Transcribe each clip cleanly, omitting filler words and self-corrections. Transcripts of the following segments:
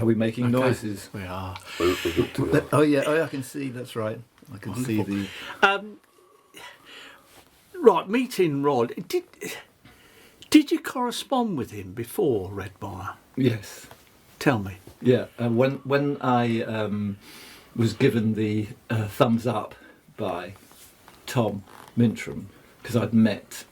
Are we making noises? We are. Oh yeah, I can see. That's right. I can see the. Right, meeting Rod. Did you correspond with him before Redmire? Yes. Tell me. Yeah. When I was given the thumbs up by Tom Mintram, because I'd met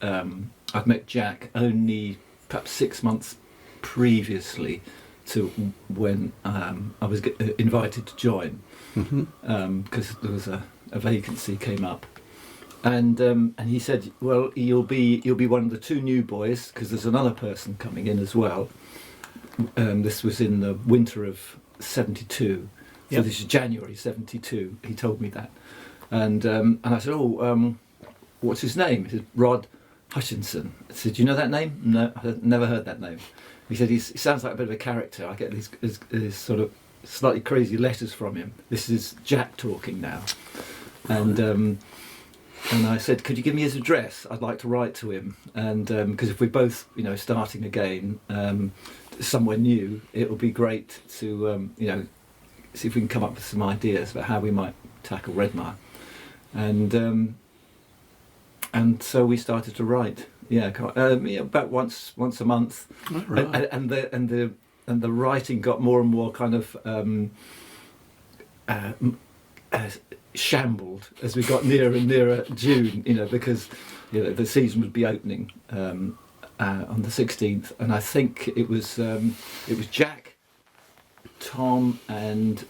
Jack only perhaps 6 months previously to when I was invited to join, because there was a vacancy came up, and he said, well, you'll be one of the 2 new boys, because there's another person coming in as well. This was in the winter of '72, so this is January '72. He told me that, and I said, what's his name? He said, Rod Hutchinson. I said, do you know that name? No, I've never heard that name. He said, he sounds like a bit of a character. I get these sort of slightly crazy letters from him. This is Jack talking now. And I said, could you give me his address? I'd like to write to him. And because if we're both, starting again somewhere new, it would be great to, see if we can come up with some ideas about how we might tackle Redmire. And so we started to write. About once a month, oh, right. and the writing got more and more kind of shambled as we got nearer and nearer June. Because the season would be opening on the 16th, and I think it was Jack, Tom, and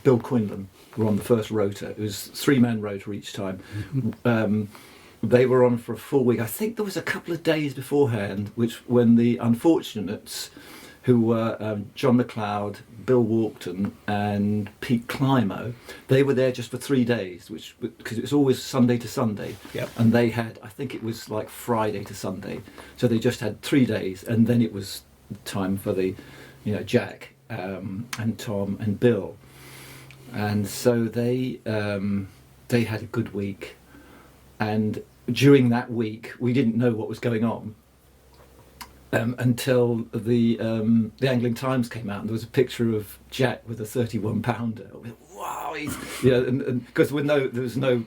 Bill Quinlan were on the first rota. It was 3-man rota each time. They were on for a full week. I think there was a couple of days beforehand, when the unfortunates, who were John McLeod, Bill Walkton, and Pete Climo, they were there just for 3 days, because it was always Sunday to Sunday. Yep. And they had, I think it was like Friday to Sunday, so they just had 3 days, and then it was time for the, Jack and Tom and Bill, and so they had a good week. And during that week, we didn't know what was going on until the Angling Times came out, and there was a picture of Jack with a 31-pounder. Wow! And because there was no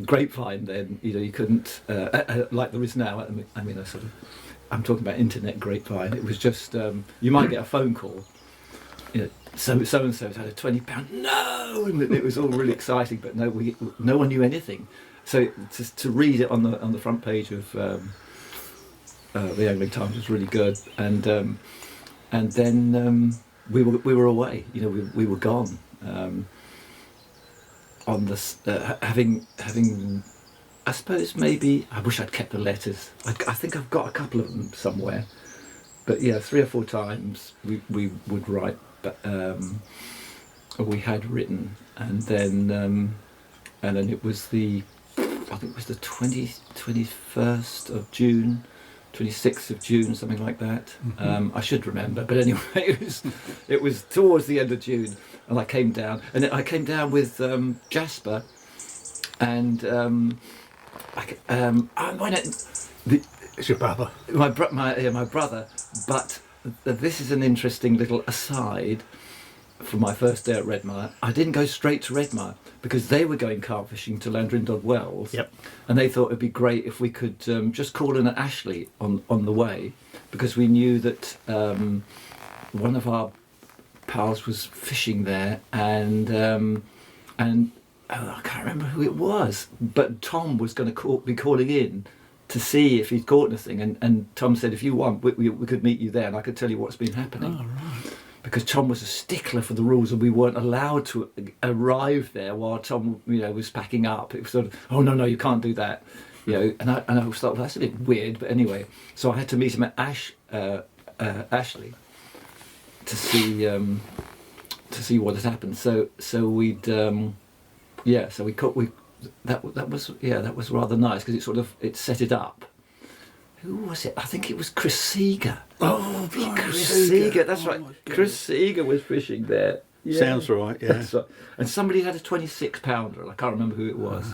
grapevine then, you couldn't like there is now. I'm talking about internet grapevine. It was just you might get a phone call. So and so's had a 20-pound. No, and it was all really exciting, but no one knew anything. So to read it on the front page of the Angling Times was really good, and then we were away. We were gone on this having. I suppose maybe I wish I'd kept the letters. I think I've got a couple of them somewhere, but 3 or 4 times we would write. But we had written, and then it was I think it was the 21st of June, 26th of June, something like that. I should remember, but anyway, it was towards the end of June, and I came down, with Jasper, and It's your brother. My brother, but. This is an interesting little aside from my first day at Redmire. I didn't go straight to Redmire because they were going carp fishing to Landrindod Wells. Yep. And they thought it'd be great if we could just call in at Ashley on the way, because we knew that one of our pals was fishing there, and I can't remember who it was, but Tom was going to be calling in to see if he'd caught anything, and Tom said, if you want, we could meet you there and I could tell you what's been happening. Oh, right. Because Tom was a stickler for the rules, and we weren't allowed to arrive there while Tom was packing up. It was sort of, oh no, you can't do that, and I was thought, well, that's a bit weird, but anyway, so I had to meet him at Ashley to see what had happened. So we'd so we caught that was rather nice, because it set it up. Who was it? I think it was Chris Seeger. Oh, Chris Seeger, that's right. Chris Seeger was fishing there. Yeah. Sounds right, yeah. That's right. And somebody had a 26-pounder, and I can't remember who it was.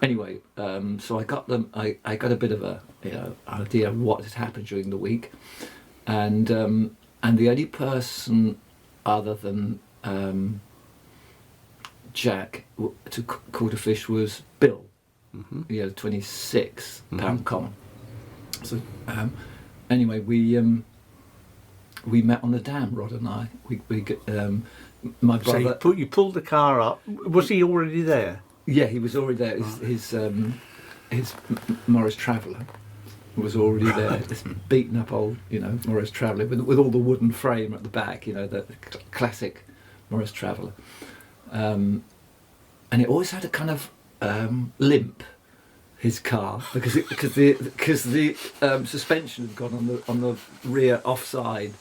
Anyway, so I got them. I got a bit of a idea of what had happened during the week, and and the only person other than Jack to caught a fish was Bill. He had a 26 pound common. So anyway, we met on the dam, Rod and I. My brother. So you pulled the car up. Was he already there? Yeah, he was already there. His Morris Traveller was already there. This beaten up old, Morris Traveller with all the wooden frame at the back. The classic Morris Traveller. And it always had a kind of limp, his car, because the suspension had gone on the rear offside,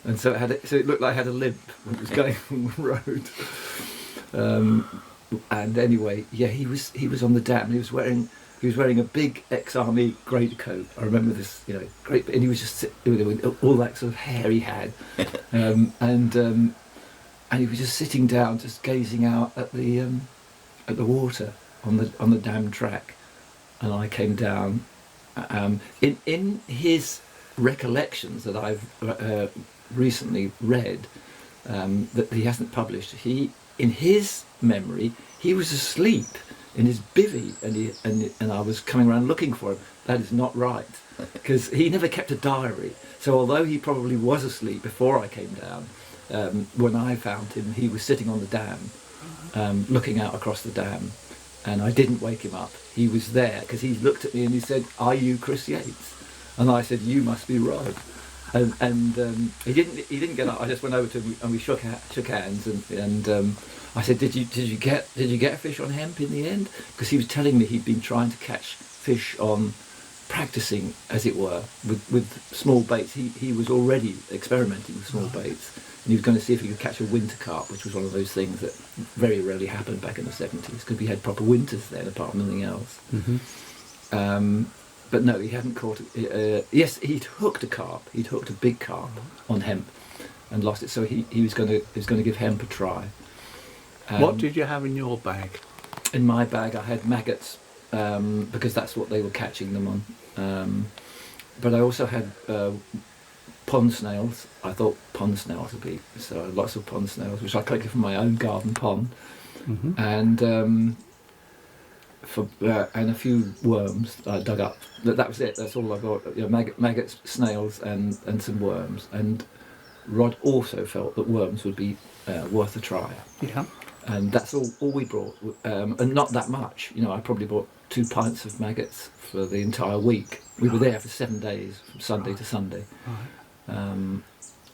and so it looked like it had a limp when it was going on the road. And anyway, yeah, he was on the dam. He was wearing a big ex-army greatcoat. I remember this, great, and he was just with all that sort of hair he had, and he was just sitting down, just gazing out at the water on the dam track, and I came down. In his recollections that I've recently read, that he hasn't published, in his memory he was asleep in his bivvy, and I was coming around looking for him. That is not right, because he never kept a diary. So although he probably was asleep before I came down, when I found him, he was sitting on the dam, looking out across the dam, and I didn't wake him up. He was there because he looked at me and he said, "Are you Chris Yates?" And I said, "You must be Rod." And he didn't get up. I just went over to him and we shook hands, and I said, "Did you get a fish on hemp in the end?" Because he was telling me he'd been trying to catch fish on, practicing, as it were, with small baits. He was already experimenting with small baits, and he was going to see if he could catch a winter carp, which was one of those things that very rarely happened back in the 70s, because we had proper winters then, apart from anything else. But no, he hadn't caught it. Yes, he'd hooked a carp. He'd hooked a big carp on hemp and lost it. So he was going to give hemp a try. What did you have in your bag? In my bag, I had maggots, because that's what they were catching them on. But I also had pond snails. I thought pond snails would be, so lots of pond snails, which I collected from my own garden pond, and a few worms I dug up. That was it. That's all I got. Maggots, snails, and some worms. And Rod also felt that worms would be worth a try. Yeah. And that's all we brought, and not that much. I probably bought 2 pints of maggots for the entire week. We were there for 7 days, from Sunday to Sunday.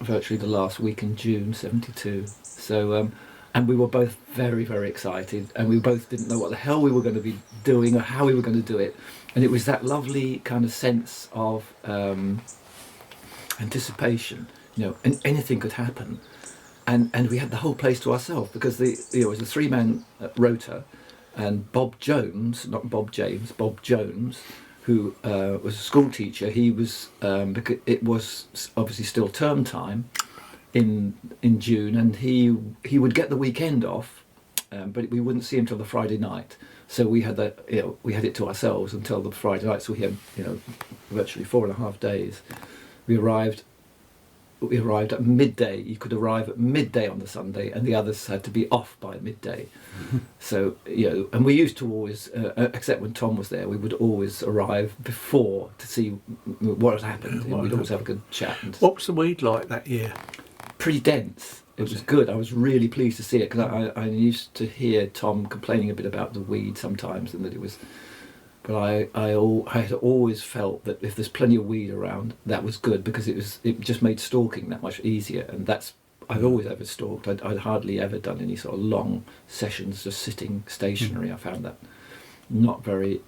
Virtually the last week in June '72. So. And we were both very, very excited, and we both didn't know what the hell we were going to be doing or how we were going to do it. And it was that lovely kind of sense of anticipation, and anything could happen. And we had the whole place to ourselves, because it was a 3-man rota, and Bob Jones, not Bob James, Bob Jones, who was a school teacher, he was, because it was obviously still term time, in June, and he would get the weekend off, but we wouldn't see him till the Friday night. So we had it to ourselves until the Friday night. So we had virtually 4.5 days. We arrived at midday. You could arrive at midday on the Sunday, and the others had to be off by midday. So and we used to always, except when Tom was there, we would always arrive before to see what had happened. We'd always have a good chat. What was the weed like that year? Pretty dense. It was good. I was really pleased to see it, because I used to hear Tom complaining a bit about the weed sometimes, and that it was. But I had always felt that if there's plenty of weed around, that was good, because it just made stalking that much easier. And that's, I've always ever stalked. I'd hardly ever done any sort of long sessions just sitting stationary. I found that not very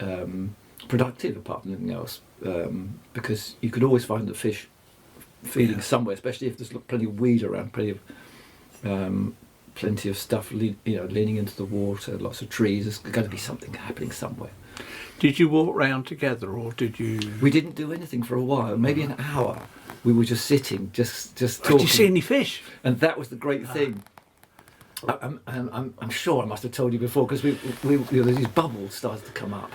productive, apart from anything else, because you could always find the fish feeding somewhere, especially if there's plenty of weed around, plenty of stuff, leaning into the water, lots of trees. There's going to be something happening somewhere. Did you walk round together, or did you? We didn't do anything for a while, maybe an hour. We were just sitting, just talking. Did you see any fish? And that was the great thing. I'm sure I must have told you before, because these bubbles started to come up.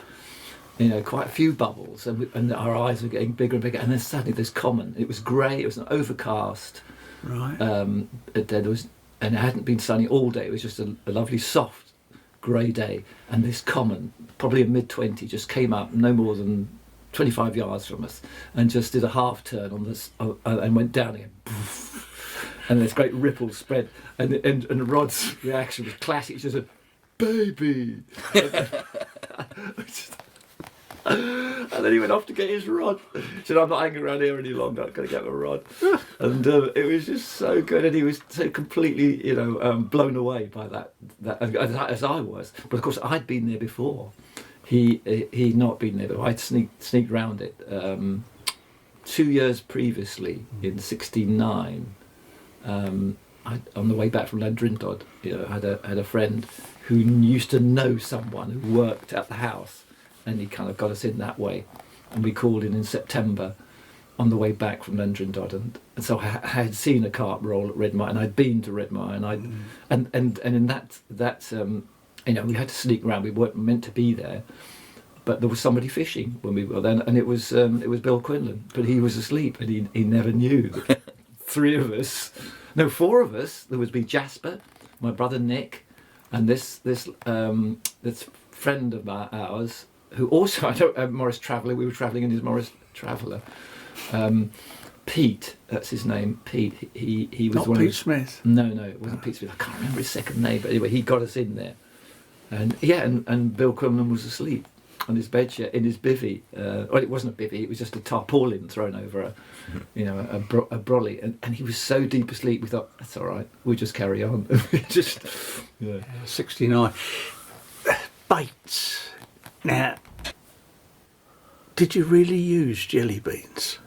Quite a few bubbles, and our eyes were getting bigger and bigger, and then suddenly there's common. It was grey, it was an overcast Right. And it hadn't been sunny all day. It was just a lovely soft grey day, and this common, probably a mid-20, just came up no more than 25 yards from us, and just did a half turn on this and went down again. And this great ripple spread, and Rod's reaction was classic. He just said, "Baby," and then he went off to get his rod. He said, "I'm not hanging around here any longer. I'm going to get my rod." And it was just so good, and he was so completely, blown away by that as I was. But of course, I'd been there before. He'd not been there, but I'd sneaked round it 2 years previously in '69. On the way back from Len Guard, had a friend who used to know someone who worked at the house, and he kind of got us in that way. And we called in September on the way back from Len Guard, and so I had seen a carp roll at Redmire, and I'd been to Redmire, and and in that we had to sneak around. We weren't meant to be there, but there was somebody fishing when we were then, and it was Bill Quinlan, but he was asleep, and he never knew. Four of us. There would be Jasper, my brother Nick, and this friend of ours who also Morris Traveller. We were travelling in his Morris Traveller. Pete, that's his name. Pete. He was not one Pete of Smith. No, it wasn't Pete Smith. I can't remember his second name, but anyway, he got us in there, and Bill Quinlan was asleep on his bed chair in his bivvy. Well, it wasn't a bivvy; it was just a tarpaulin thrown over a brolly, and he was so deep asleep. We thought, that's all right. We'll just carry on. 69. Baits. Now, did you really use jelly beans?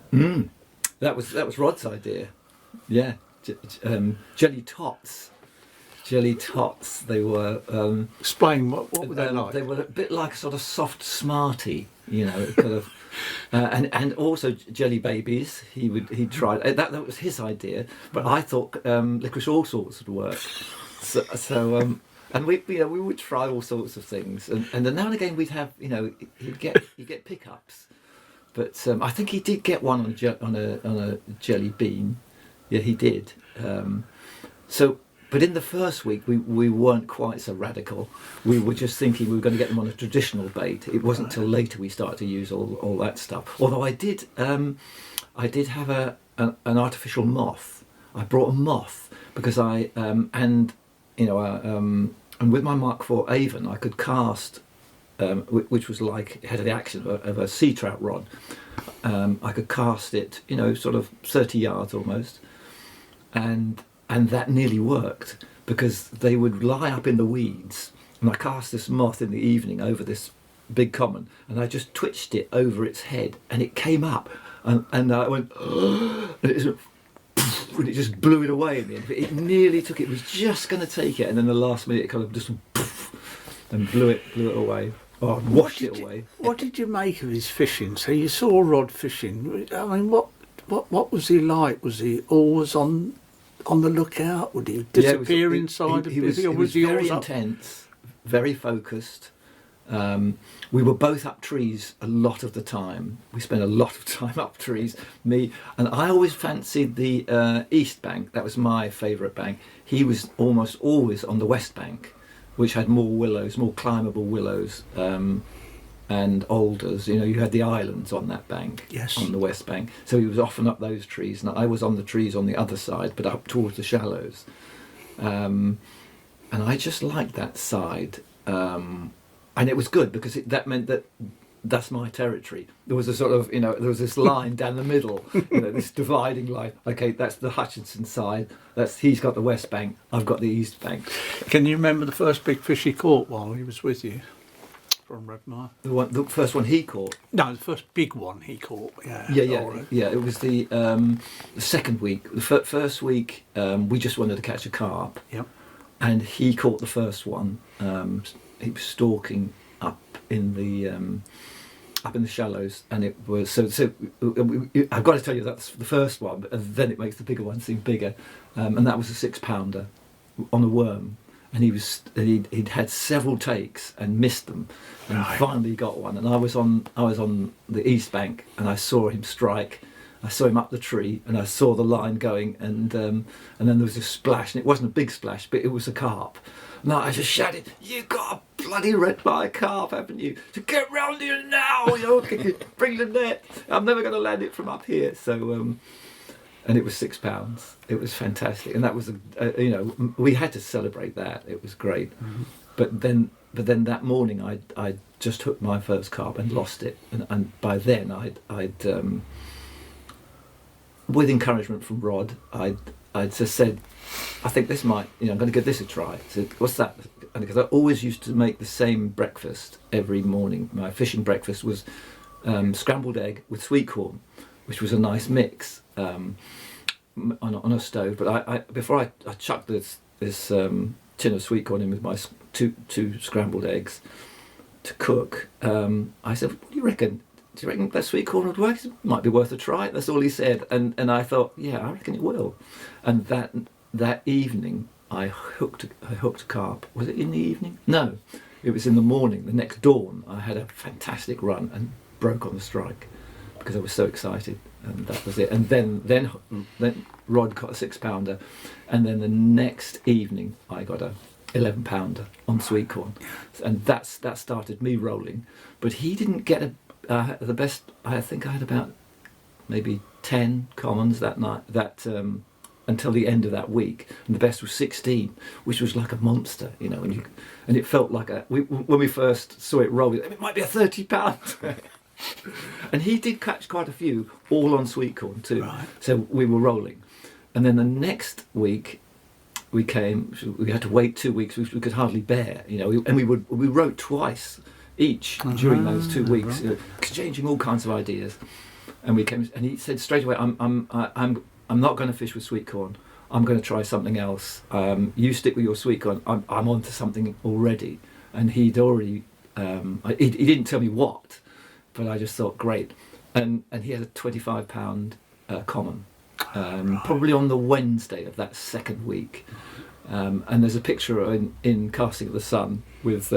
That was Rod's idea. Yeah, jelly tots. Jelly tots. They were. Explain what were they like? They were a bit like a sort of soft Smartie, kind of, and also jelly babies. He tried that was his idea, but I thought licorice all sorts would work. So and we would try all sorts of things, and then now and again we'd have he'd get pickups, but I think he did get one on a jelly bean. Yeah, he did. But in the first week, we weren't quite so radical. We were just thinking we were going to get them on a traditional bait. It wasn't until later we started to use all that stuff. Although I did have an artificial moth. I brought a moth because and with my Mark IV Avon I could cast, which was like it had the action of a sea trout rod. I could cast it, sort of 30 yards almost, and that nearly worked because they would lie up in the weeds, and I cast this moth in the evening over this big common, and I just twitched it over its head, and it came up, and I went, and it just blew it away in the end. It nearly took it. It was just going to take it, and then the last minute it kind of just and blew it away. Oh, washed it away. What did you make of his fishing? So you saw Rod fishing. I mean, what was he like? Was he always on the lookout? Would he disappear inside a bivvy, or was he very always intense, very focused. We were both up trees a lot of the time. We spent a lot of time up trees. Me, and I always fancied the east bank. That was my favourite bank. He was almost always on the west bank, which had more willows, more climbable willows, and alders. You had the islands on that bank, yes, on the west bank. So he was often up those trees, and I was on the trees on the other side, but up towards the shallows. And I just liked that side. And it was good because that meant that that's my territory. There was a sort of, there was this line down the middle, this dividing line. Okay, that's the Hutchinson side. He's got the west bank. I've got the east bank. Can you remember the first big fish he caught while he was with you from Redmire? The first one he caught? No, the first big one he caught. Yeah. Yeah. It was the second week. The first week, we just wanted to catch a carp. Yep. And he caught the first one. He was stalking up in the shallows, and it was so. I've got to tell you that's the first one, but then it makes the bigger one seem bigger, and that was a 6-pounder on a worm, and he'd had several takes and missed them, and finally got one. And I was on the east bank, and I saw him strike, I saw him up the tree, and I saw the line going, and then there was a splash, and it wasn't a big splash, but it was a carp. And I just shouted, "You got a bloody Redmire carp, haven't you? To get round here now, bring the net. I'm never going to land it from up here." So, and it was £6. It was fantastic, and that was we had to celebrate that. It was great. Mm-hmm. But then that morning, I just hooked my first carp and lost it, and by then I'd with encouragement from Rod, I'd just said, "I think this might, I'm going to give this a try." I said, "What's that?" And because I always used to make the same breakfast every morning. My fishing breakfast was scrambled egg with sweet corn, which was a nice mix on a stove. But before I chucked this tin of sweet corn in with my two scrambled eggs to cook, I said, "What do you reckon? Do you reckon that sweet corn would work? It might be worth a try." That's all he said, and I thought, yeah, I reckon it will. And that evening, I hooked a carp. Was it in the evening? No, it was in the morning. The next dawn, I had a fantastic run and broke on the strike because I was so excited, and that was it. And then Rod got a 6-pounder, and then the next evening, I got a 11-pounder on sweet corn, and that started me rolling. But he didn't get the best. I think I had about maybe 10 commons that night. Until the end of that week, and the best was 16, which was like a monster, and it felt like when we first saw it roll, it might be a 30-pounder. And he did catch quite a few, all on sweet corn too. Right. So we were rolling, and then the next week we had to wait 2 weeks, which we could hardly bear, and we wrote twice each during those 2 weeks, right. Exchanging all kinds of ideas, and we came, and he said straight away, I'm not going to fish with sweet corn. I'm going to try something else. You stick with your sweet corn. I'm on to something already. And he'd already, he didn't tell me what, but I just thought, great. And he had a 25-pound common, right. Probably on the Wednesday of that second week. And there's a picture in Casting of the Sun with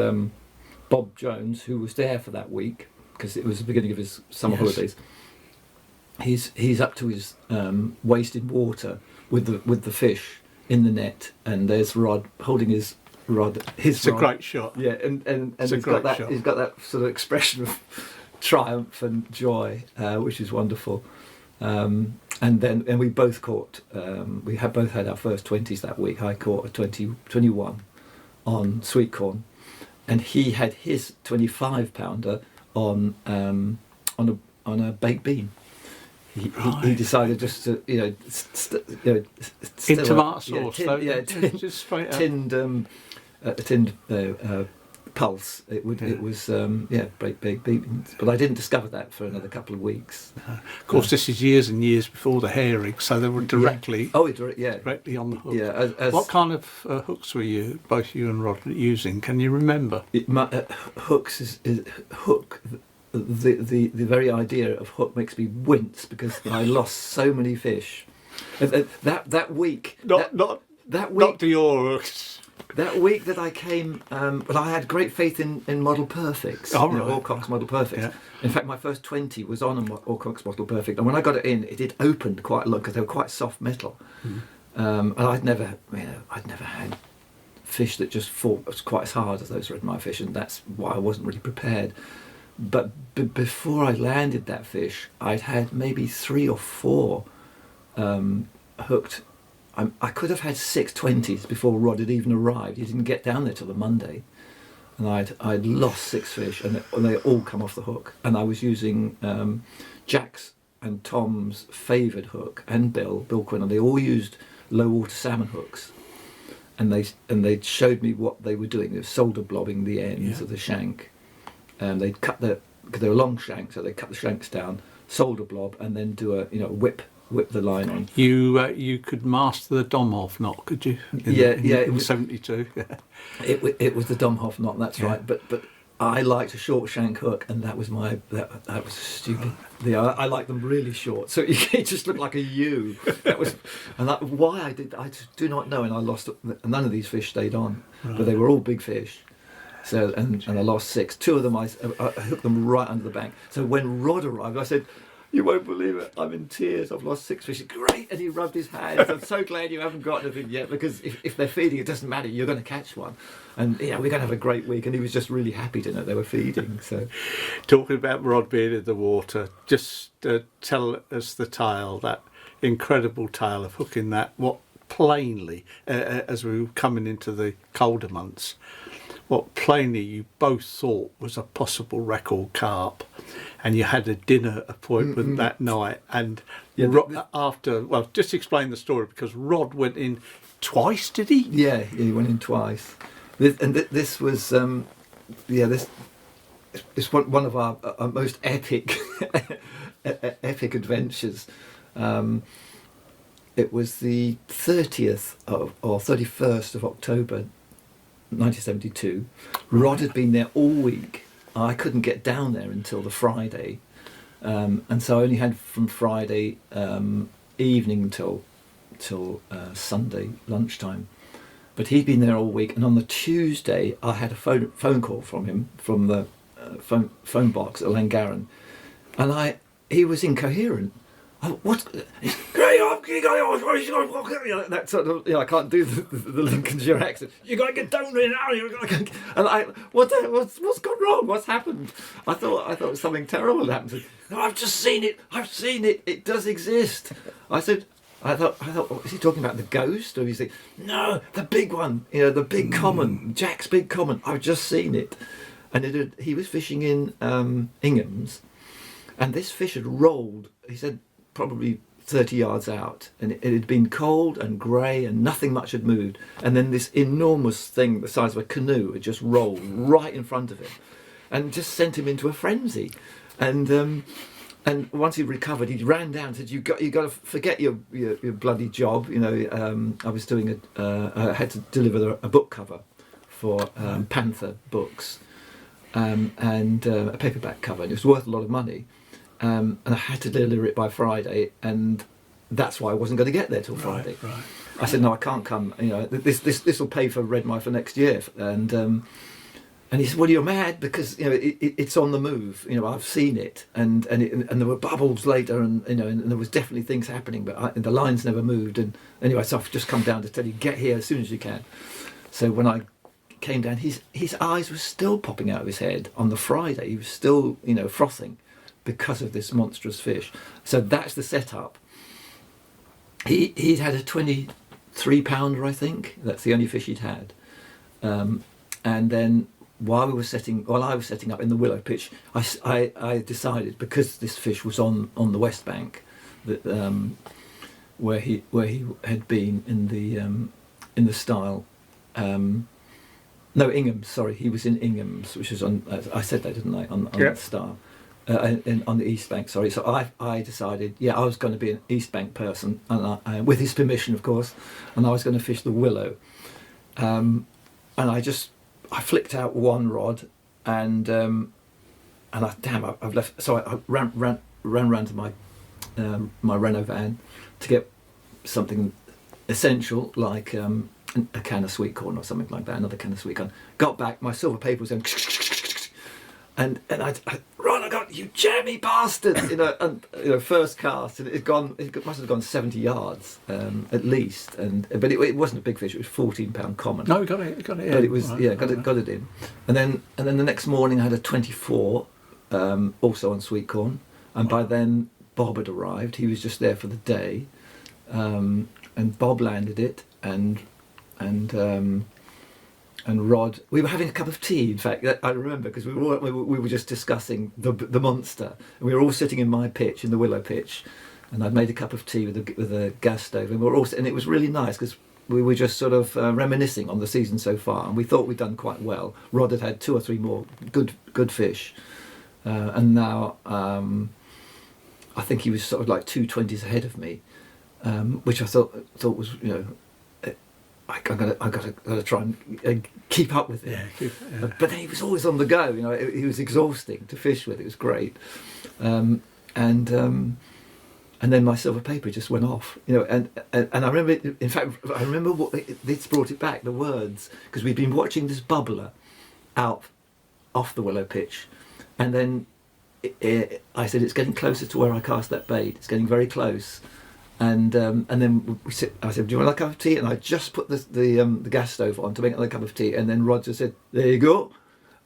Bob Jones, who was there for that week, because it was the beginning of his summer holidays. He's up to his waist in water with the fish in the net, and there's Rod holding his rod. It's rod. A great shot. Yeah, and he's got that sort of expression of triumph and joy, which is wonderful. And we both caught. We both had our first 20s that week. I caught a 21 on sweet corn, and he had his 25-pounder on a baked bean. He decided just to, in tomato sauce, just straight up. Tinned pulse. It was baked beans. But I didn't discover that for another couple of weeks. Of course, this is years and years before the herring, so they were directly. Directly on the hook. Yeah. What kind of hooks were both you and Rod using? Can you remember? Hooks is hook. The very idea of hook makes me wince because I lost so many fish. That week, not to your hooks. That week that I came, but I had great faith in Model Perfects, Alcock's Model Perfects. Yeah. In fact, my first 20 was on an Alcock's Model Perfect, and when I got it in, it opened quite a lot because they were quite soft metal. And I'd never had fish that just fought quite as hard as those Redmire fish, and that's why I wasn't really prepared. But before I landed that fish, I'd had maybe 3 or 4 hooked. I could have had 6 20s before Rod had even arrived. He didn't get down there till the Monday, and I'd lost 6 fish, and they all come off the hook. And I was using Jack's and Tom's favoured hook, and Bill Quinn, and they all used low water salmon hooks. And they showed me what they were doing. They were solder blobbing the ends of the shank. They'd cut because they were long shanks, so they cut the shanks down, solder blob, and then do a whip the line on. You could master the Domhoff knot, could you? In 72. It was the Domhoff knot. That's right. But I liked a short shank hook, and that was that was stupid. I like them really short, so it just looked like a U. Why I did. I just do not know, and I lost. None of these fish stayed on, but they were all big fish. So and I lost 6. 2 of them I hooked them right under the bank. So when Rod arrived, I said, You won't believe it. I'm in tears. I've lost 6 fish. Great. And he rubbed his hands. I'm so glad you haven't got anything yet, because if they're feeding, it doesn't matter. You're going to catch one. And we're going to have a great week. And he was just really happy to know they were feeding. So, talking about Rod being in the water, just tell us the tale, that incredible tale of hooking that, what plainly, as we were coming into the colder months, what plainly you both thought was a possible record carp, and you had a dinner appointment that night, and well, just explain the story, because Rod went in twice, did he? Yeah, he went in twice. This was this one of our most epic epic adventures. It was the 30th or 31st of October 1972. Rod had been there all week. I couldn't get down there until the Friday, and so I only had from Friday evening till Sunday lunchtime. But he'd been there all week, and on the Tuesday I had a phone call from him from the phone box at Len Guard, and he was incoherent. What's that sort of, I can't do the Lincolnshire accent. You got to get down there now. And what's gone wrong? What's happened? I thought something terrible had happened. No, I've just seen it. It does exist. I thought, is he talking about the ghost, or is he? No, the big one. The big common, Jack's big common. I've just seen it, and he was fishing in Ingham's, and this fish had rolled. He said probably 30 yards out, and it had been cold and grey and nothing much had moved, and then this enormous thing the size of a canoe had just rolled right in front of him and just sent him into a frenzy. And once he recovered, he ran down and said, you got to forget your bloody job. I was doing I had to deliver a book cover for Panther Books, and a paperback cover, and it was worth a lot of money. And I had to deliver it by Friday, and that's why I wasn't going to get there till Friday. Right. I said, no, I can't come. This will pay for Redmire for next year. And he said, well, you're mad, because it's on the move. I've seen it, and there were bubbles later, and and there was definitely things happening, but the lines never moved. And anyway, so I've just come down to tell you, get here as soon as you can. So when I came down, his eyes were still popping out of his head on the Friday. He was still frothing, because of this monstrous fish. So that's the setup. He'd had a 23-pounder, I think. That's the only fish he'd had. And then while I was setting up in the willow pitch, I decided, because this fish was on the west bank, that where he had been in the style. No, Ingham's. Sorry, he was in Ingham's, which is on. I said that, didn't I? On the style. On the East Bank, sorry. So I decided, I was going to be an East Bank person, and with his permission, of course, and I was going to fish the willow. And I flicked out one rod, and I've left. So I ran round to my Renault van to get something essential, like a can of sweet corn or something like that, another can of sweet corn. Got back, my silver paper was going. And Ron, I got you, jammy bastard! First cast, and it must have gone 70 yards at least. But it wasn't a big fish; it was 14-pound common. No, got it in. But it was got it in. And then the next morning I had a 24, also on sweet corn. And by then Bob had arrived. He was just there for the day, and Bob landed it, and Rod, we were having a cup of tea. In fact, I remember, because we were just discussing the monster, and we were all sitting in my pitch, in the willow pitch, and I'd made a cup of tea with a gas stove, and and it was really nice, because we were just sort of reminiscing on the season so far, and we thought we'd done quite well. Rod had had 2 or 3 more good fish, and now I think he was sort of like 2 20s ahead of me, which I thought was I gotta try and keep up with him. But then he was always on the go. He was exhausting to fish with. It was great, and then my silver paper just went off. And I remember. In fact, I remember what this brought it back. The words, because we'd been watching this bubbler out off the willow pitch, and then I said, it's getting closer to where I cast that bait. It's getting very close. And then I said, do you want a cup of tea? And I just put the gas stove on to make another cup of tea. And then Roger said, there you go.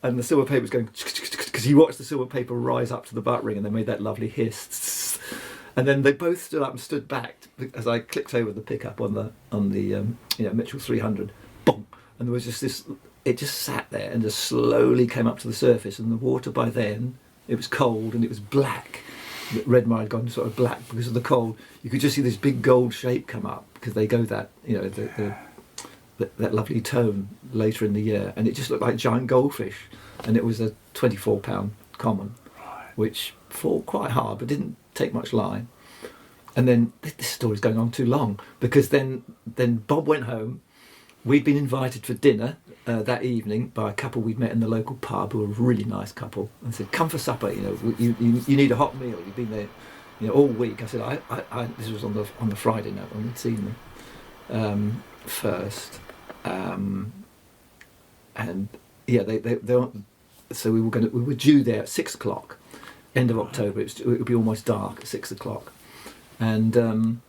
And the silver paper was going, because he watched the silver paper rise up to the butt ring, and they made that lovely hiss. And then they both stood up and stood back as I clicked over the pickup on the Mitchell 300. Boom! And there was just this. It just sat there and just slowly came up to the surface. And the water by then, it was cold and it was black. Redmire had gone sort of black because of the cold. You could just see this big gold shape come up because they go that, that lovely tone later in the year, and it just looked like giant goldfish. And it was a 24-pound common, which fought quite hard but didn't take much line. And then this story's going on too long, because then Bob went home. We'd been invited for dinner that evening by a couple we'd met in the local pub, who were a really nice couple, and said, come for supper, you need a hot meal, you've been there all week. I said, I this was on the Friday night when we'd seen them first, and yeah, they so we were due there at 6 o'clock, end of October. It would be almost dark at 6 o'clock, and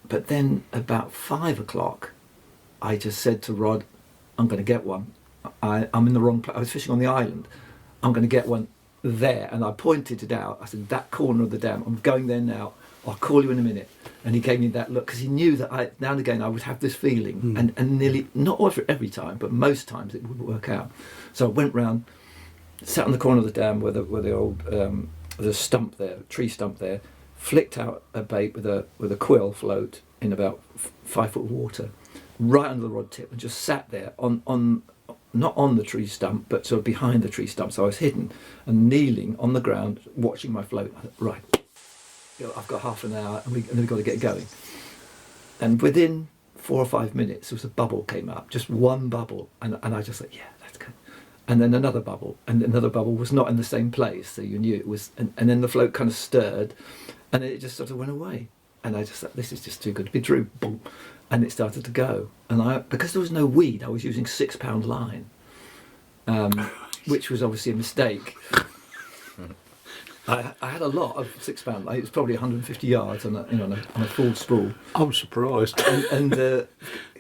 but then about 5 o'clock, I just said to Rod, I'm going to get one. I'm in the wrong place. I was fishing on the island. I'm going to get one there. And I pointed it out. I said, that corner of the dam. I'm going there now. I'll call you in a minute. And he gave me that look, because he knew that now and again I would have this feeling. And nearly, not every time, but most times it would work out. So I went round, sat on the corner of the dam where the old the stump there, tree stump there, flicked out a bait with a quill float in about 5 foot water, right under the rod tip, and just sat there on not on the tree stump, but sort of behind the tree stump. So I was hidden and kneeling on the ground, watching my float. I thought, right, I've got half an hour, and we've got to get going. And within 4 or 5 minutes, there was a bubble came up, just one bubble, and I just thought, yeah, that's good. And then another bubble, and another bubble was not in the same place, so you knew it was. And then the float kind of stirred, and then it just sort of went away. And I just thought, this is just too good to be true. Boom. And it started to go. And because there was no weed, I was using 6 pound line, which was obviously a mistake. I had a lot of 6 pound line. It was probably 150 yards on a full spool. I'm surprised. And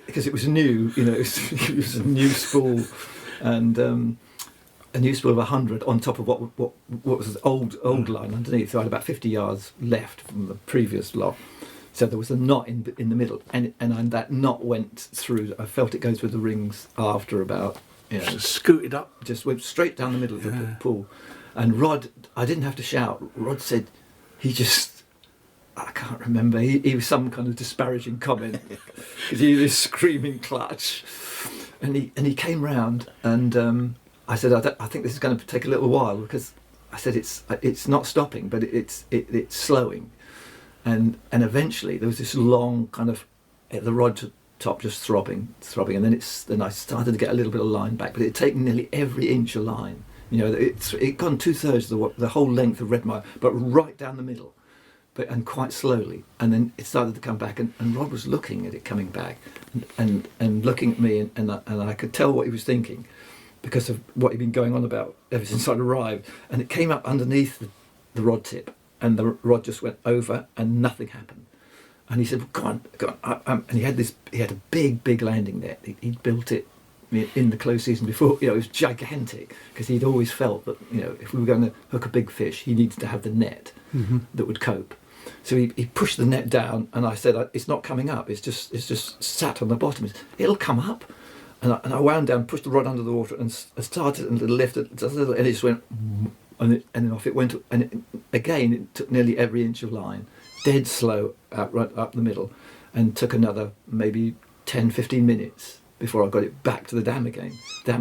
because it was new, it was a new spool, and a new spool of 100 on top of what was old line underneath. So I had about 50 yards left from the previous lot. So there was a knot in the middle, and that knot went through. I felt it go through the rings after about, Just scooted up. Just went straight down the middle of the pool. And Rod, I didn't have to shout. Rod said, I can't remember. He was some kind of disparaging comment because he was screaming clutch, and he came round, and I said, I think this is going to take a little while, because I said it's not stopping, but it's slowing. And eventually there was this long kind of the rod top just throbbing, and then I started to get a little bit of line back, but it'd taken nearly every inch of line. It gone 2/3 of the whole length of Redmire, but right down the middle, and quite slowly. And then it started to come back, and Rod was looking at it coming back, and looking at me, and I could tell what he was thinking, because of what he'd been going on about ever since I'd arrived. And it came up underneath the rod tip, and the rod just went over, and nothing happened. And he said, well, go on. And he had a big landing net. He'd built it in the close season before. It was gigantic, because he'd always felt that, if we were going to hook a big fish, he needed to have the net that would cope. So he pushed the net down, and I said, it's not coming up. It's just sat on the bottom. It'll come up. And I wound down, pushed the rod under the water, and started and lifted just a little, and it just went, and then off it went. And again, it took nearly every inch of line, dead slow, right up the middle, and took another maybe 10-15 minutes before I got it back to the dam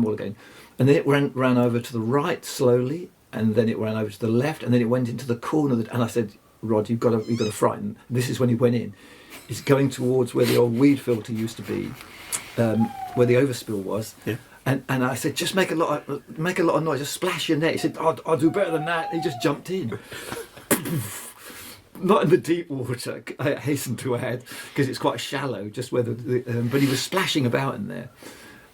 wall again. And then it ran over to the right slowly, and then it ran over to the left, and then it went into the corner. And I said, Rod, you've got to frighten. This is when he went in. It's going towards where the old weed filter used to be, where the overspill was. Yeah. And I said, just make a lot of noise, just splash your net. He said, I'll do better than that. He just jumped in. Not in the deep water, I hasten to add, because it's quite shallow, just where but he was splashing about in there.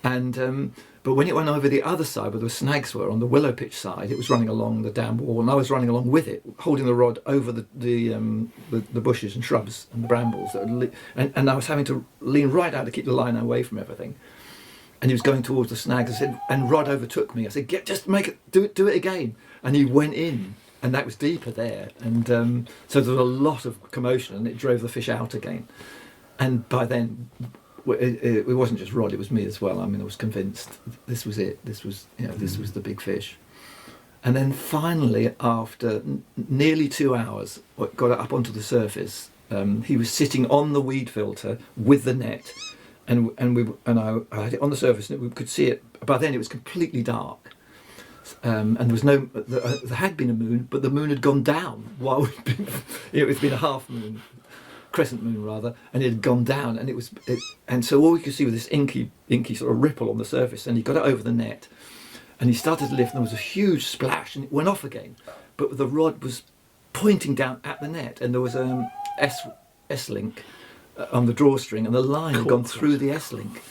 And But when it went over the other side where the snags were, on the willow pitch side, it was running along the dam wall, and I was running along with it, holding the rod over the bushes and shrubs and the brambles. And I was having to lean right out to keep the line away from everything. And he was going towards the snags. I said, and Rod overtook me. I said, just make it, do it again. And he went in, and that was deeper there. And so there was a lot of commotion, and it drove the fish out again. And by then, it wasn't just Rod; it was me as well. I mean, I was convinced this was it. This was, this was the big fish. And then finally, after nearly 2 hours, got it up onto the surface. He was sitting on the weed filter with the net, and I had it on the surface, and we could see it. By then, it was completely dark. And there was there had been a moon, but the moon had gone down while we'd been, it's been a half moon, crescent moon rather, and it had gone down, and so all we could see was this inky sort of ripple on the surface, and he got it over the net, and he started to lift, and there was a huge splash, and it went off again, but the rod was pointing down at the net, and there was an S-link on the drawstring, and the line had gone through the S-link,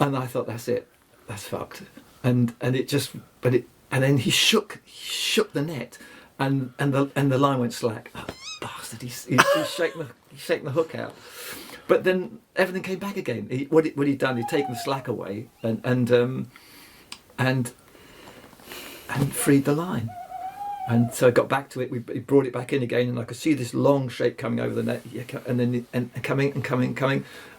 and I thought, that's it, that's fucked. And then he shook the net, and the line went slack. Oh, bastard! He's shaking the hook out. But then everything came back again. What he'd done, he'd taken the slack away and freed the line. And so I got back to it. He brought it back in again, and I could see this long shape coming over the net, and then coming,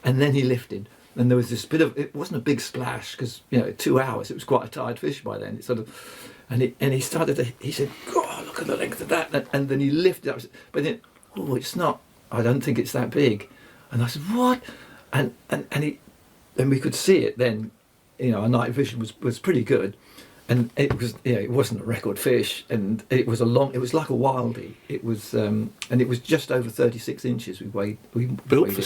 and then he lifted. And there was this bit of, it wasn't a big splash because 2 hours, it was quite a tired fish by then. It sort of, and he started to, he said, "God, look at the length of that," and then he lifted up, but then, "Oh, it's not. I don't think it's that big." And I said, "What?" And we could see it then. Our night vision was pretty good, and it was it wasn't a record fish, and it was like a wildie. It was and it was just over 36 inches. We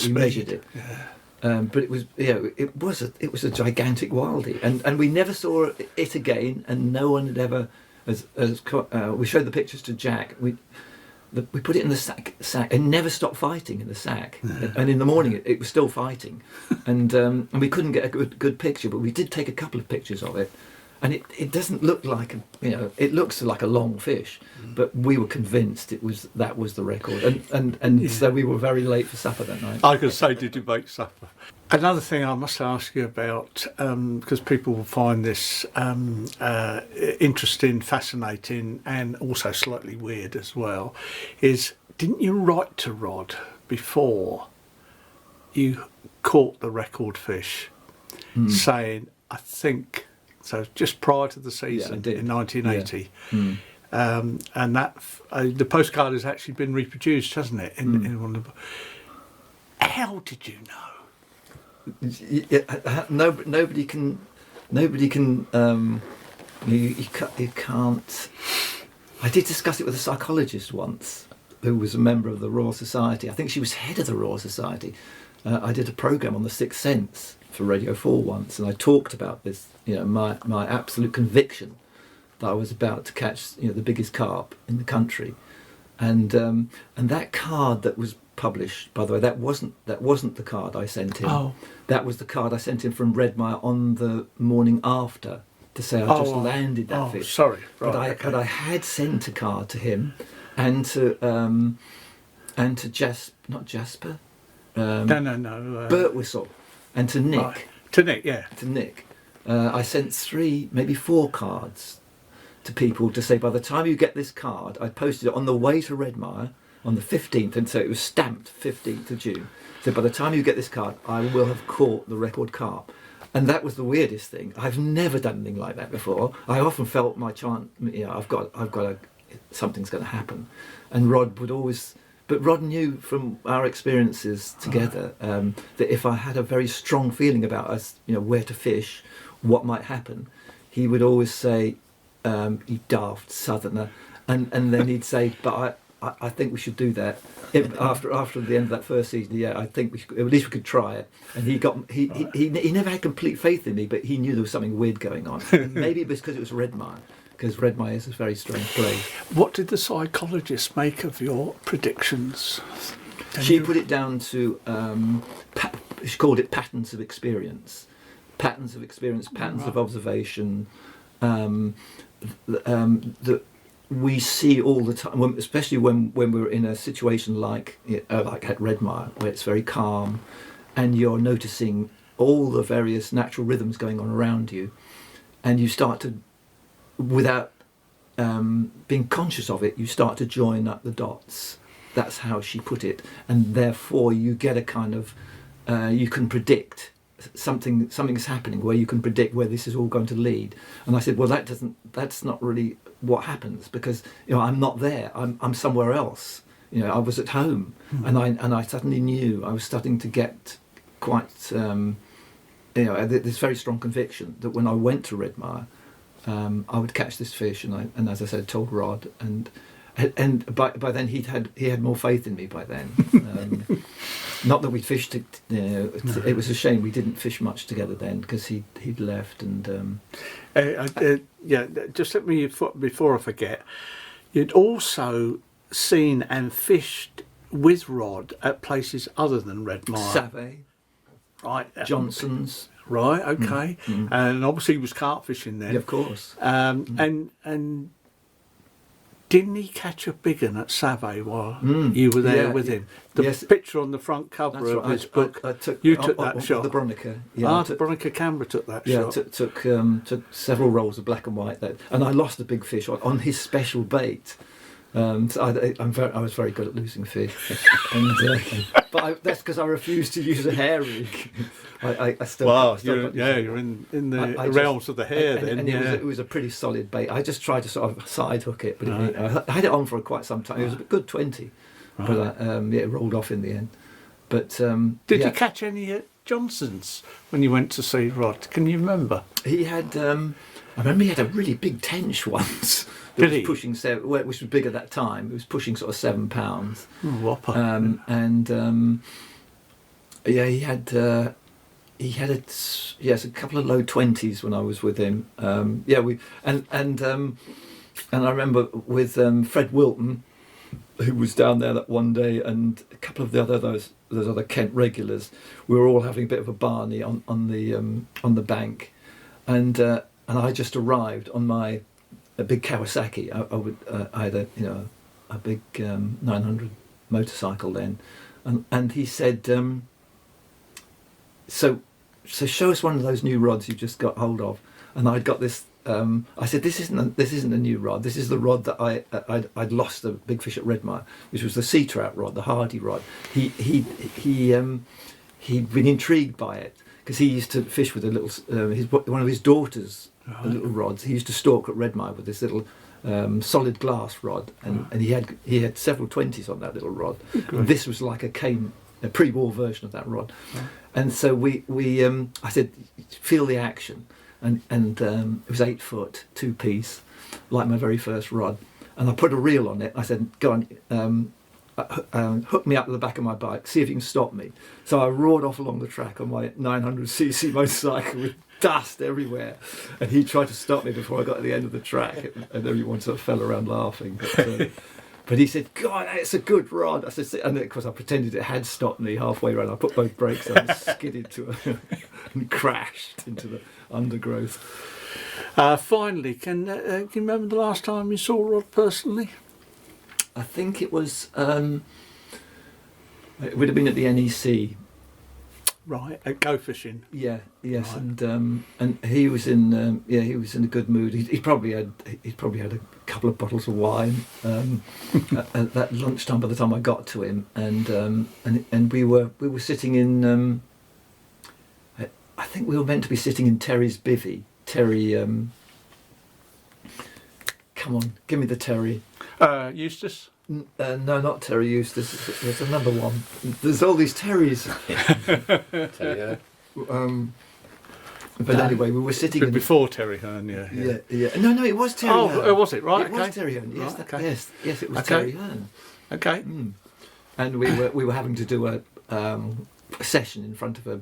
measured it. Yeah. But it was it was a gigantic wildie, and we never saw it again, and no one had ever we showed the pictures to Jack. We put it in the sack and never stopped fighting in the sack, and in the morning it was still fighting, and we couldn't get a good picture, but we did take a couple of pictures of it. And it doesn't look like it looks like a long fish, but we were convinced that was the record, and so we were very late for supper that night. I could say, did you make supper? Another thing I must ask you about, because people will find this interesting, fascinating, and also slightly weird as well, is didn't you write to Rod before you caught the record fish, saying, I think. So just prior to the season in 1980, and that the postcard has actually been reproduced, hasn't it? In one of the. How did you know? Nobody can. You can't. I did discuss it with a psychologist once, who was a member of the Royal Society. I think she was head of the Royal Society. I did a programme on the Sixth Sense for Radio 4 once, and I talked about this, my absolute conviction that I was about to catch, the biggest carp in the country, and that card that was published, by the way, that wasn't the card I sent him. Oh. That was the card I sent him from Redmire on the morning after to say I just landed that fish. Sorry, right, but I had sent a card to him, and to not Jasper. No. Burt Whistle. And to Nick. Right. To Nick, yeah. To Nick. I sent 3, maybe 4 cards to people to say, by the time you get this card, I posted it on the way to Redmire on the 15th, and so it was stamped 15th of June. So by the time you get this card, I will have caught the record carp. And that was the weirdest thing. I've never done anything like that before. I often felt my chance, I've got something's going to happen. And Rod would always... But Rod knew from our experiences together that if I had a very strong feeling about us, where to fish, what might happen, he would always say, "You daft southerner," and then he'd say, "But I think we should do that." After the end of that first season, I think we should, at least we could try it. And he never had complete faith in me, but he knew there was something weird going on. And maybe it was because it was Redmire. Because Redmire is a very strange place. What did the psychologist make of your predictions? She put it down to, she called it patterns of experience. patterns of experience, patterns of observation, that we see all the time, especially when we're in a situation like at Redmire, where it's very calm, and you're noticing all the various natural rhythms going on around you, and you start to, without being conscious of it, you start to join up the dots. That's how she put it, and therefore you get a kind of you can predict something's happening, where you can predict where this is all going to lead. And I said, well, that's not really what happens, because I'm not there. I'm somewhere else. I was at home, and I suddenly knew I was starting to get quite this very strong conviction that when I went to Redmire, I would catch this fish, and as I said, told Rod, and by then he had more faith in me by then. Not that we fished. It was a shame we didn't fish much together then, because he'd left. And just let me, before I forget, you'd also seen and fished with Rod at places other than Redmire. Savay, right? Johnson's. Right. Okay. And obviously he was carp fishing then. Yeah, of course. And didn't he catch a big one at Savay while you were there with him? The picture on the front cover of his book. You took that shot. The Bronica. The Bronica Canberra took that shot. Yeah, took several rolls of black and white there, and I lost a big fish on his special bait. So I was very good at losing fish, but that's because I refused to use a hair rig. I still. Wow, you're in the realms of the hair then. And it was a pretty solid bait. I just tried to sort of side hook it, but I had it on for quite some time. It was a good 20, but it rolled off in the end. But did you catch any at Johnson's when you went to see Rod? Can you remember? He had. I remember he had a really big tench once. Did he? Pushing which was big at that time. It was pushing sort of 7 pounds. Whopper. He had a couple of low 20s when I was with him. And I remember with Fred Wilton, who was down there that one day, and a couple of those other Kent regulars. We were all having a bit of a barney on the bank, and I just arrived on a big Kawasaki. I had a big 900 motorcycle then, and he said, so show us one of those new rods you just got hold of. And I'd got this. I said, this isn't a new rod. This is the rod that I'd lost a big fish at Redmire, which was the sea trout rod, the Hardy rod. He'd been intrigued by it because he used to fish with a little one of his daughters. The little rods. He used to stalk at Redmire with this little solid glass rod, and he had several 20s on that little rod. And this was like a pre-war version of that rod. And so I said, feel the action, and it was 8 foot, 2-piece, like my very first rod. And I put a reel on it. I said, go on, hook me up to the back of my bike, see if you can stop me. So I roared off along the track on my 900cc motorcycle with dust everywhere, and he tried to stop me before I got to the end of the track, and everyone sort of fell around laughing. But he said, God, it's a good rod. I said, and of course I pretended it had stopped me halfway around. I put both brakes on and skidded and crashed into the undergrowth. Finally, can you remember the last time you saw Rod personally? I think it was it would have been at the NEC. Right, at Go Fishing. Yeah, yes, right. And he was in he was in a good mood. He probably had a couple of bottles of wine at that lunchtime by the time I got to him, and we were sitting in. I think we were meant to be sitting in Terry's bivvy. Terry, come on, give me the Terry. Eustace. No, not Terry Eustace. There's another one. There's all these Terrys. Terry, but anyway, we were sitting before Terry Hearn. Yeah. No, it was Terry Hearn. Oh, was it? Right. It was Terry Hearn. Yes, right, okay. yes, it was Terry Hearn. Okay. And we were having to do a session in front of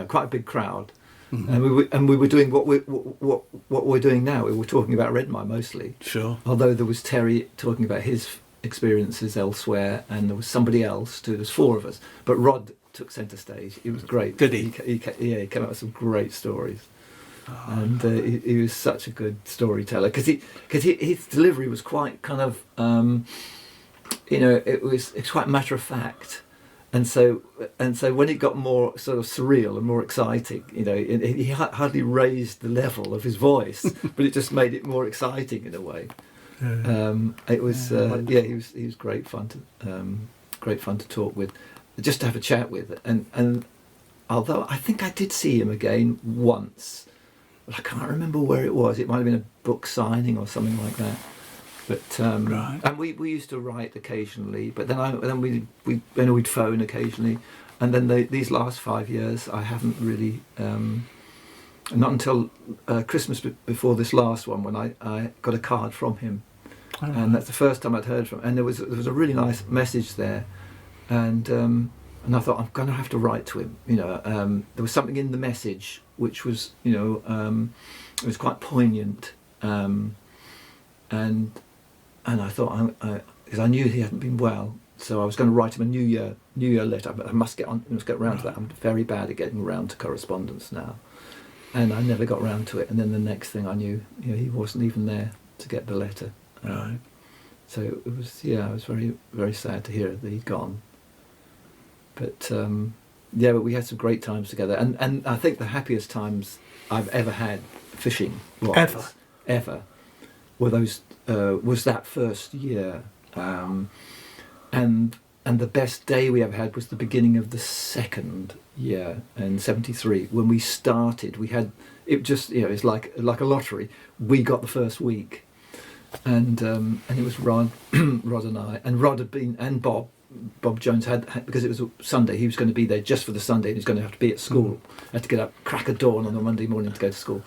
quite a big crowd. Mm-hmm. And we were doing what we're doing now. We were talking about Redmire mostly. Sure. Although there was Terry talking about his experiences elsewhere, and there was somebody else too. There's 4 of us, but Rod took centre stage. It was great. Did he? He came up with some great stories. And he was such a good storyteller because his delivery was quite kind of it's quite matter of fact, and so when it got more sort of surreal and more exciting, he hardly raised the level of his voice, but it just made it more exciting in a way. It was he was great fun to talk with, just to have a chat with, and although I think I did see him again once. I can't remember where it was. It might have been a book signing or something like that. But Right. And we used to write occasionally. But then we'd phone occasionally. And then these last 5 years, I haven't really. Not until Christmas before this last one, when I got a card from him, and that's the first time I'd heard from him. And there was a really nice message there, and I thought, I'm going to have to write to him. There was something in the message which was, it was quite poignant, and I thought, because I knew he hadn't been well, so I was going to write him a New Year letter. But I must get around to that. I'm very bad at getting around to correspondence now, and I never got round to it. And then the next thing I knew, he wasn't even there to get the letter. Right. So it was, I was very, very sad to hear that he'd gone. But but we had some great times together, and I think the happiest times I've ever had fishing ever were those was that first year, and the best day we ever had was the beginning of the second year in '73 when we started. We had it just it's like a lottery. We got the first week, and it was Rod and I, and Rod had been, and Bob Jones had, because it was a Sunday, he was going to be there just for the Sunday, and he was going to have to be at school. Had to get up crack of dawn on a Monday morning to go to school,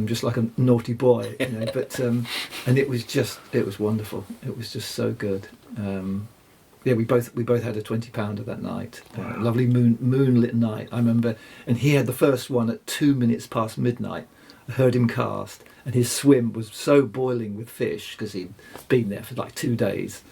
just like a naughty boy, But and it was wonderful. It was just so good. We both had a 20-pounder that night. Lovely moonlit night. I remember, and he had the first one at 2 minutes past midnight. I heard him cast, and his swim was so boiling with fish because he'd been there for like 2 days.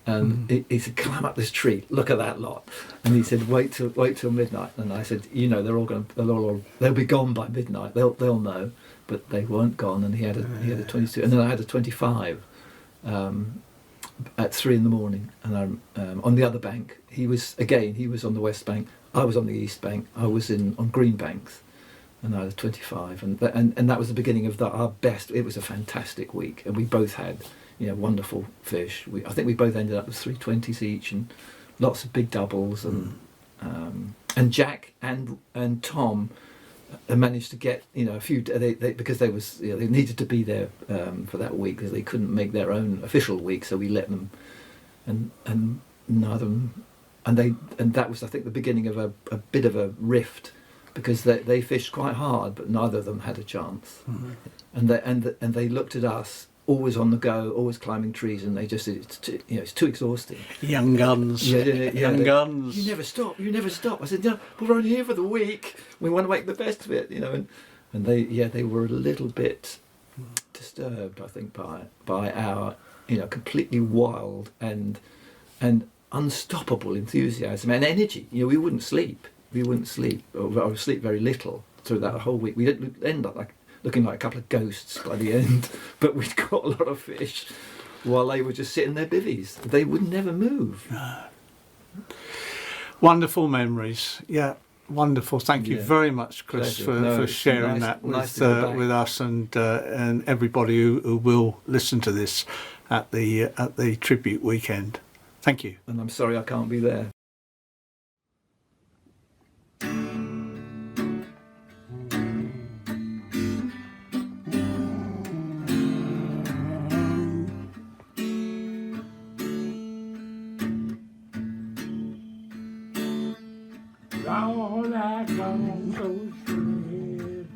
And he said, "Climb up this tree. Look at that lot." And he said, "Wait till midnight." And I said, "They'll be gone by midnight. They'll know." But they weren't gone. And he had a 22, and then I had a 25 at 3 a.m. And on the other bank, he was on the west bank. I was on the east bank. I was on Green Banks, and I had a 25. And that was the beginning of our best. It was a fantastic week, and we both had. Wonderful fish. I think we both ended up with 320s each, and lots of big doubles. And Jack and Tom managed to get a few. They because they needed to be there for that week because they couldn't make their own official week, so we let them. And neither and that was, I think, the beginning of a bit of a rift, because they fished quite hard, but neither of them had a chance. And they looked at us. Always on the go, always climbing trees, and they just said, it's too exhausting. Young guns. Young guns. You never stop. I said, "No, we're only here for the week. We want to make the best of it, And they were a little bit disturbed, I think, by our, completely wild and unstoppable enthusiasm and energy. We wouldn't sleep. Or sleep very little through that whole week. We didn't end up looking like a couple of ghosts by the end, but we'd got a lot of fish while they were just sitting their bivvies. They would never move. Wonderful memories. Yeah, wonderful. Thank you very much, Chris, for sharing that with us and everybody who will listen to this at the tribute weekend. Thank you. And I'm sorry I can't be there. All that long so straight,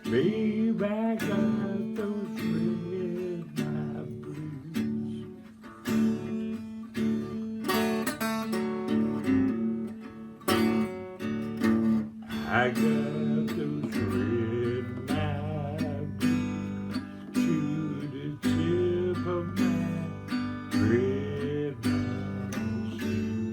lay back at those red my blues. I got those red my blues to the tip of my red my shoe.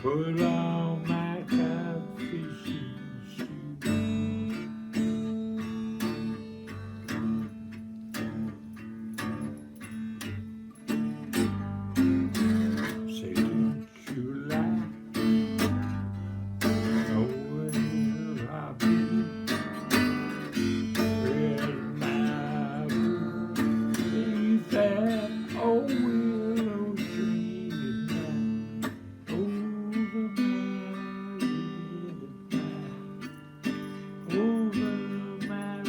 Put on my catfishing shoes. Say, don't you like knowing where I've been? Redmire, leave that old willow tree and over my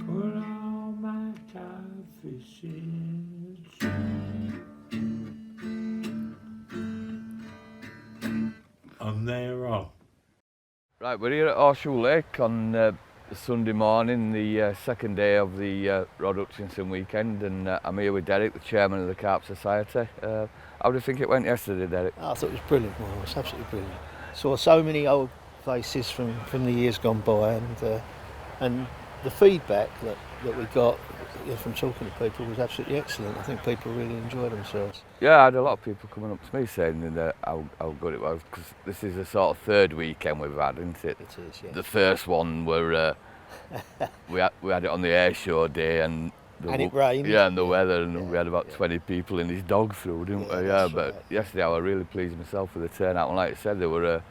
put on my tide fishing shoes. And they're off. Right, we're here at Horseshoe Lake on Sunday morning, the second day of the Rod Hutchinson weekend, and I'm here with Derek, the chairman of the Carp Society. How do you think it went yesterday, Derek? I thought it was brilliant, Miles, it was absolutely brilliant. Saw so many old faces from the years gone by, and the feedback that we got from talking to people was absolutely excellent. I think people really enjoyed themselves. Yeah, I had a lot of people coming up to me saying that how good it was, because this is the sort of third weekend we've had, isn't it? It is, yeah. The first one were we had it on the air show day, and it rained. Yeah, and the weather, and Yeah, we had about 20 people in his dog through, didn't we? Yeah, that's but right. yesterday I was really pleased myself with the turnout, and like I said, there were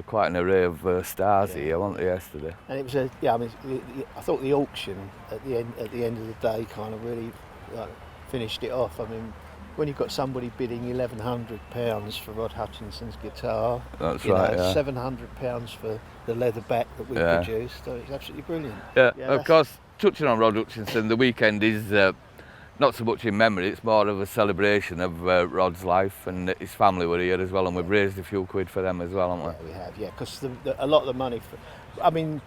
quite an array of stars here, weren't they, yesterday? And it was I thought the auction at the end of the day kind of really finished it off. I mean, when you've got somebody bidding £1,100 for Rod Hutchinson's guitar, That's right, yeah. £700 for the leather back that we produced, so it's absolutely brilliant. Yeah, of that's- course, touching on Rod Hutchinson, the weekend is not so much in memory, it's more of a celebration of Rod's life, and his family were here as well, and we've raised a few quid for them as well, haven't we? Yeah, we have, yeah, because a lot of the money,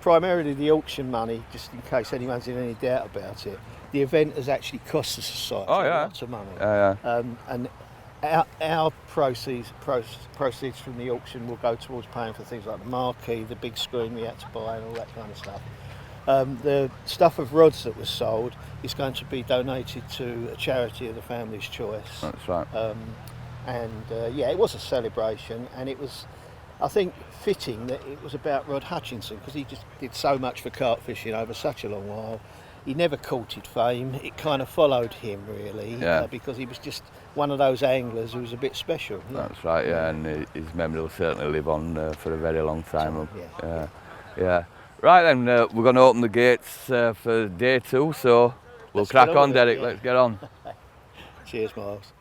primarily the auction money, just in case anyone's in any doubt about it, the event has actually cost the society lots of money. And our proceeds from the auction will go towards paying for things like the marquee, the big screen we had to buy, and all that kind of stuff. The stuff of Rod's that was sold is going to be donated to a charity of the family's choice. That's right. It was a celebration, and it was, I think, fitting that it was about Rod Hutchinson, because he just did so much for carp fishing over such a long while. He never courted fame. It kind of followed him, really, because he was just one of those anglers who was a bit special. That's right, yeah, and his memory will certainly live on for a very long time. Yeah. Right then, we're going to open the gates for day 2, so we'll crack on, Derek. Yeah. Let's get on. Cheers, Miles.